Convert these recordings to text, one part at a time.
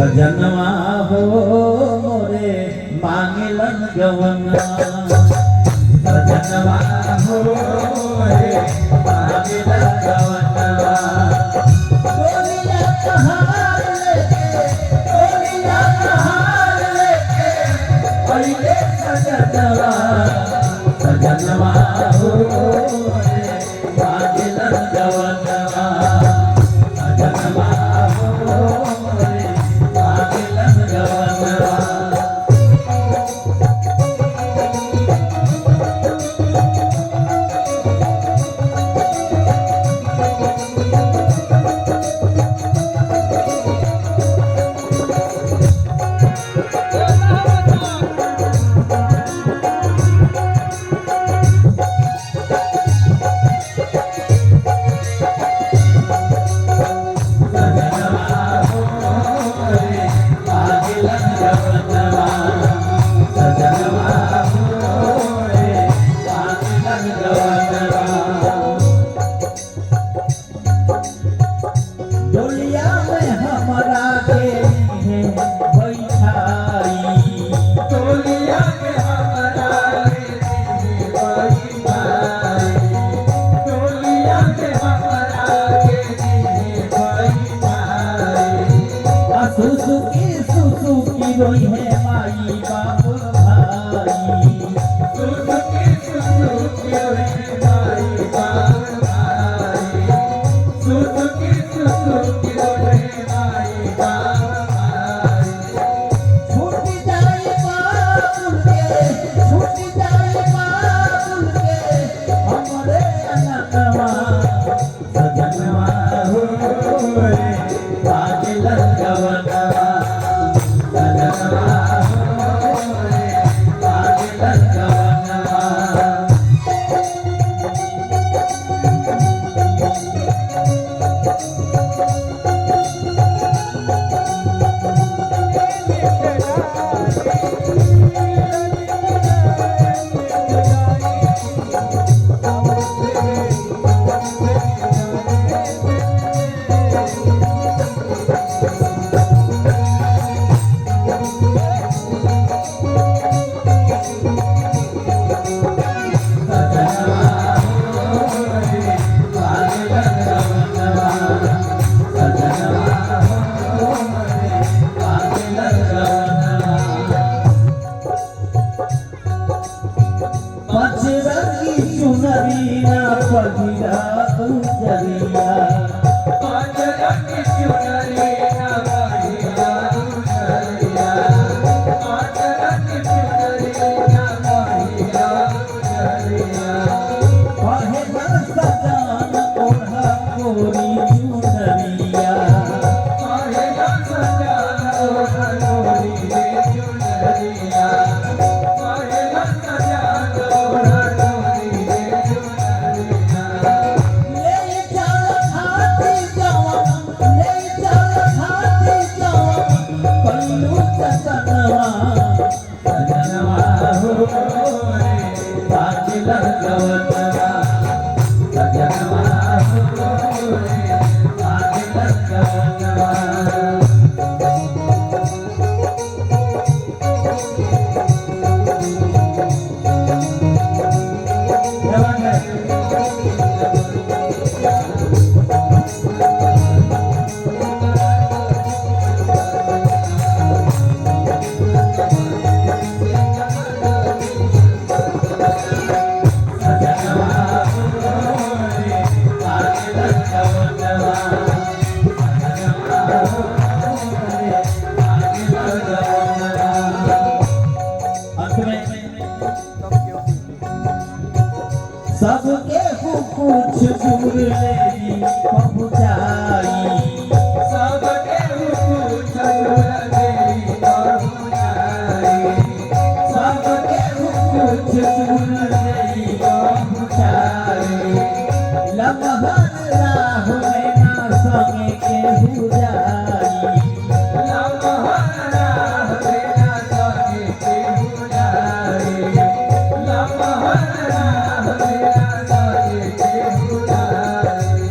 सजनवा हो मोरे मांगलन गवना सजनवा हो मोरे मांगलन गवना गोलिया कहार लेके पहिले सजनवा सजनवा हो मोरे मांगलन गवना सजनवा सुसुकी रोई है माई बाप भाई सुसुकी रोई है माई बाप भाई सुसुकी रोई है माई बाप भाई छूट जाए बाबुल के हमरे अनकवा सजनवा हो रे पागलन गवना चुनरिया पगिरा गुजरिया पांचरा की चुनरिया पगिरा गुजरिया पांचरा की चुनरिया पगिरा गुजरिया काहे सजान ओढ़ा कोरी चुनरिया काहे सजान ओढ़ा कोरी चुनरिया काहे सजान ओढ़ा सबके कुछ दूर लेगी पहुँचाई सबके कुछ दूर लेगी पहुँचाई सबके कुछ दूर लेगी पहुँचाई लम्हर राह में ना संगे के हुजाई लम्हर राह में ना संगे के हुजाई लम्हर राह में ना संगे के हुजाई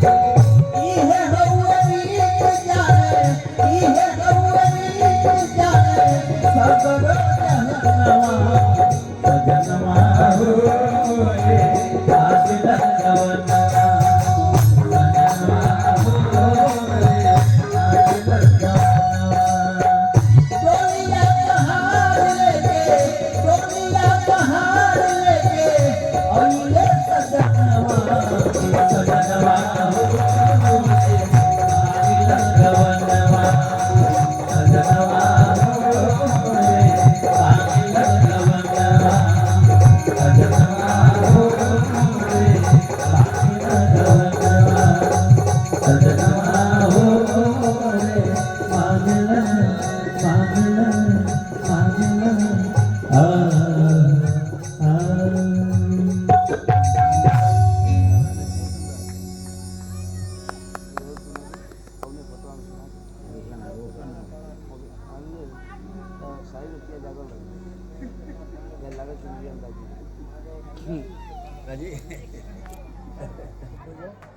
राजी